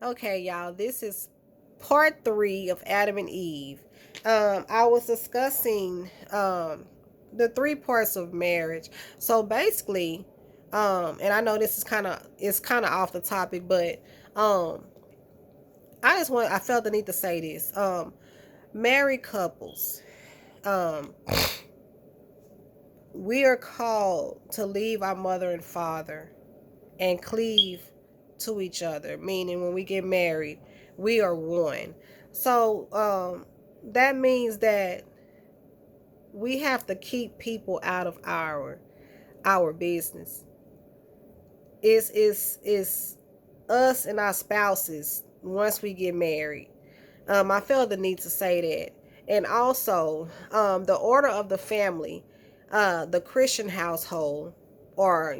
Okay, y'all, this is part three of Adam and Eve. I was discussing the three parts of marriage. So basically, and I know this is kind of off the topic, but um, I felt the need to say this. Married couples, um, we are called to leave our mother and father and cleave to each other, meaning when we get married we are one. So that means that we have to keep people out of our business. It's us and our spouses once we get married. I felt the need to say that. And also, the order of the family, the Christian household, or,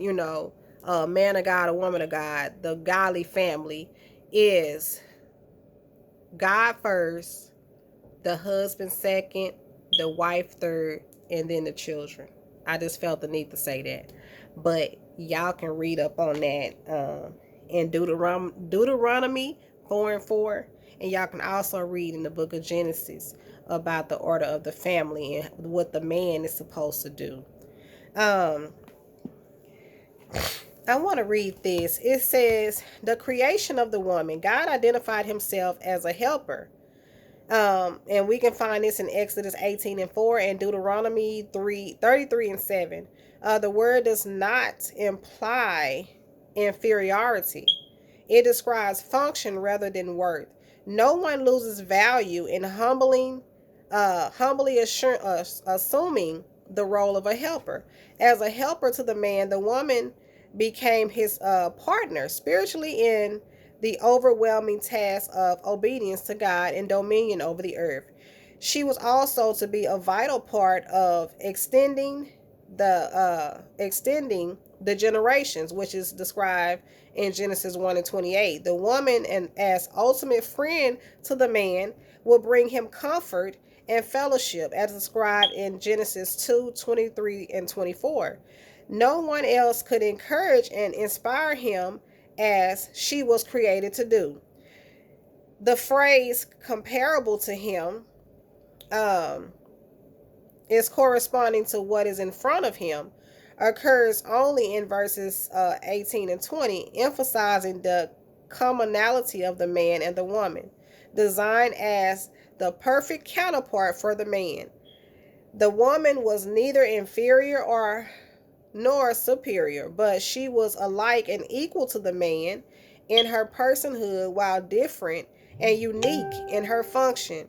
a man of God, a woman of God, the godly family is God first, the husband second, the wife third, and then the children. I just felt the need to say that. But y'all can read up on that in Deuteronomy 4 and 4. And y'all can also read in the book of Genesis about the order of the family and what the man is supposed to do. Um, I want to read this. It says, the creation of the woman, God identified himself as a helper. And we can find this in Exodus 18 and 4 and Deuteronomy 33 and 7. The word does not imply inferiority. It describes function rather than worth. No one loses value in humbly assuming the role of a helper. As a helper to the man, the woman became his partner spiritually in the overwhelming task of obedience to God and dominion over the earth. She was also to be a vital part of extending the generations, which is described in Genesis 1 and 28. The woman, and as ultimate friend to the man, will bring him comfort and fellowship, as described in Genesis 2:23 and 24. No one else could encourage and inspire him as she was created to do. The phrase comparable to him um, is corresponding to what is in front of him occurs only in verses 18 and 20, emphasizing the commonality of the man and the woman, designed as the perfect counterpart for the man. The woman was neither inferior or nor superior, but she was alike and equal to the man in her personhood while different and unique in her function.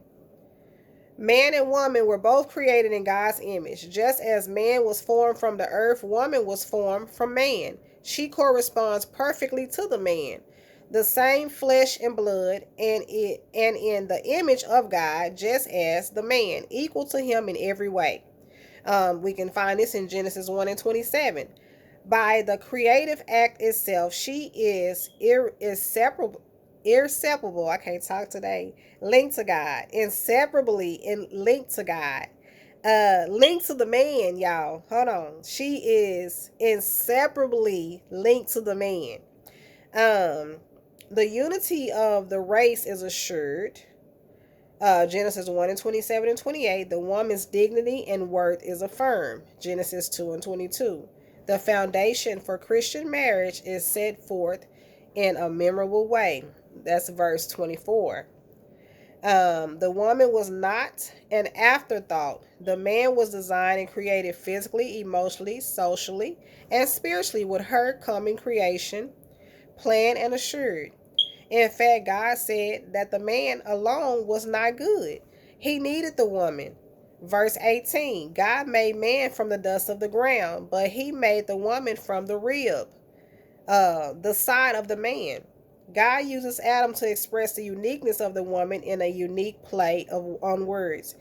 Man and woman were both created in God's image. Just as man was formed from the earth, woman was formed from man. She corresponds perfectly to the man. The same flesh and blood, and in the image of God, just as the man, equal to him in every way. We can find this in Genesis 1 and 27. By the creative act itself, she is inseparable. I can't talk today. Linked to God, inseparably linked to God. Linked to the man, y'all. Hold on. She is inseparably linked to the man. Um, the unity of the race is assured. Genesis 1 and 27 and 28, the woman's dignity and worth is affirmed. Genesis 2 and 22. The foundation for Christian marriage is set forth in a memorable way. That's verse 24. The woman was not an afterthought. The man was designed and created physically, emotionally, socially, and spiritually with her coming creation, planned and assured. In fact, God said that the man alone was not good. He needed the woman. Verse 18, God made man from the dust of the ground, but he made the woman from the rib, the side of the man. God uses Adam to express the uniqueness of the woman in a unique play on words.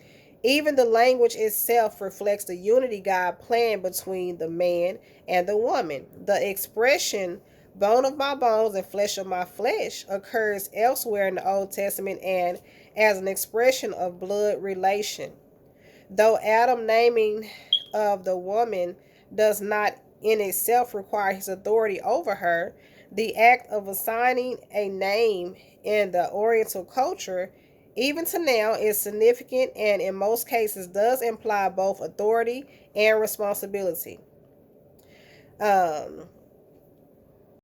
Even the language itself reflects the unity God planned between the man and the woman. The expression bone of my bones and flesh of my flesh occurs elsewhere in the Old Testament and as an expression of blood relation. Though Adam naming of the woman does not in itself require his authority over her, The act of assigning a name in the Oriental culture, even to now, is significant and in most cases does imply both authority and responsibility.